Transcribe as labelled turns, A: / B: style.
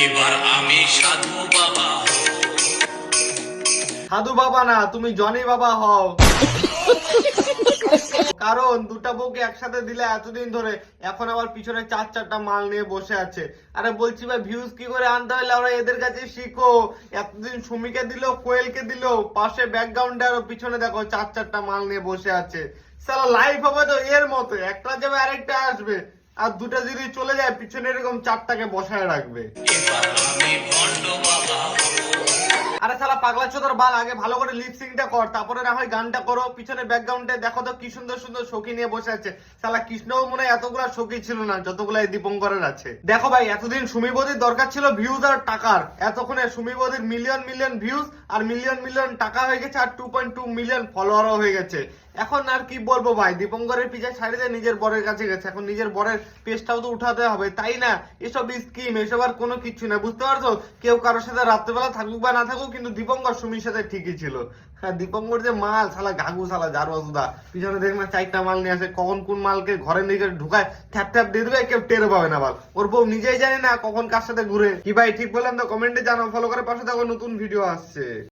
A: এবার আমি সাধু বাবা।
B: সাধু বাবা না, তুমি জনি বাবা হও। কারণ দুটা বউকে একসাথে দিলে এতদিন ধরে, এখন আবার পিছনে চার চারটা মাল নিয়ে বসে আছে। আরে বলছি ভাই, ভিউজ কি করে আনতে হলে ওরা এদের কাছে শিখো। এতদিন সুমিকে দিল, কোয়েলকে দিল, পাশে ব্যাকগ্রাউন্ডে আরো পিছনে দেখো চার চারটা মাল নিয়ে বসে আছে। সালা লাইফ হবে তো এর মতো, একটা যাবে আরেকটা আসবে, আর দুটা যদি চলে যায় পিছনে এরকম চারটাকে বসায় রাখবে।
A: এবার আমি ভণ্ড বাবা।
B: আরে শালা পাগলা চোদার বাল, আগে ভালো করে লিপসিংটা কর, তারপরে না হয় গানটা করো। পিছনে ব্যাকগ্রাউন্ডে দেখো তো কি সুন্দর সুন্দর সখী নিয়ে বসে আছে। শালা কৃষ্ণও মনে হয় এতগুলা সখী ছিল না যতগুলা এই দীপঙ্করের আছে। দেখো ভাই, এতদিন সুমি বৌদির দরকার ছিল ভিউজ আর টাকার, এতক্ষণে সুমি বৌদির মিলিয়ন মিলিয়ন ভিউজ আর মিলিয়ন মিলিয়ন টাকা হয়ে গেছে, আর 2.2 মিলিয়ন ফলোয়ারও হয়ে গেছে। এখন আর কি বলবো ভাই, দীপঙ্করের পিছে ছাড়ি দিয়ে নিজের বরের কাছে গেছে, এখন নিজের বরের পেজটাও তো উঠাতে হবে, তাই না? এসব স্কিম, এসব আর কোনো কিছু না, বুঝতে পারছো? কেউ কারোর সাথে রাত্রেবেলা থাকুক বা না থাকুক, কিন্তু দীপঙ্কর সুমির সাথে ঠিকই ছিল। হ্যাঁ, দীপঙ্কর যে মাল, শালা ঘাঘু, শালা জারুদা, পিছনে দেখ না চারটা মাল নিয়ে আসে, কখন কোন মালকে ঘরে নিজে ঢুকায় থ্যাপ থ্যাপ দিয়ে দেবে, কেউ টের পাবে না। বাল ওর বউ নিজেই জানে না কখন কার সাথে ঘুরে। কি ভাই ঠিক বললাম তো? কমেন্টে জানাও। ফলো করে পাশে থাকো, নতুন ভিডিও আসছে।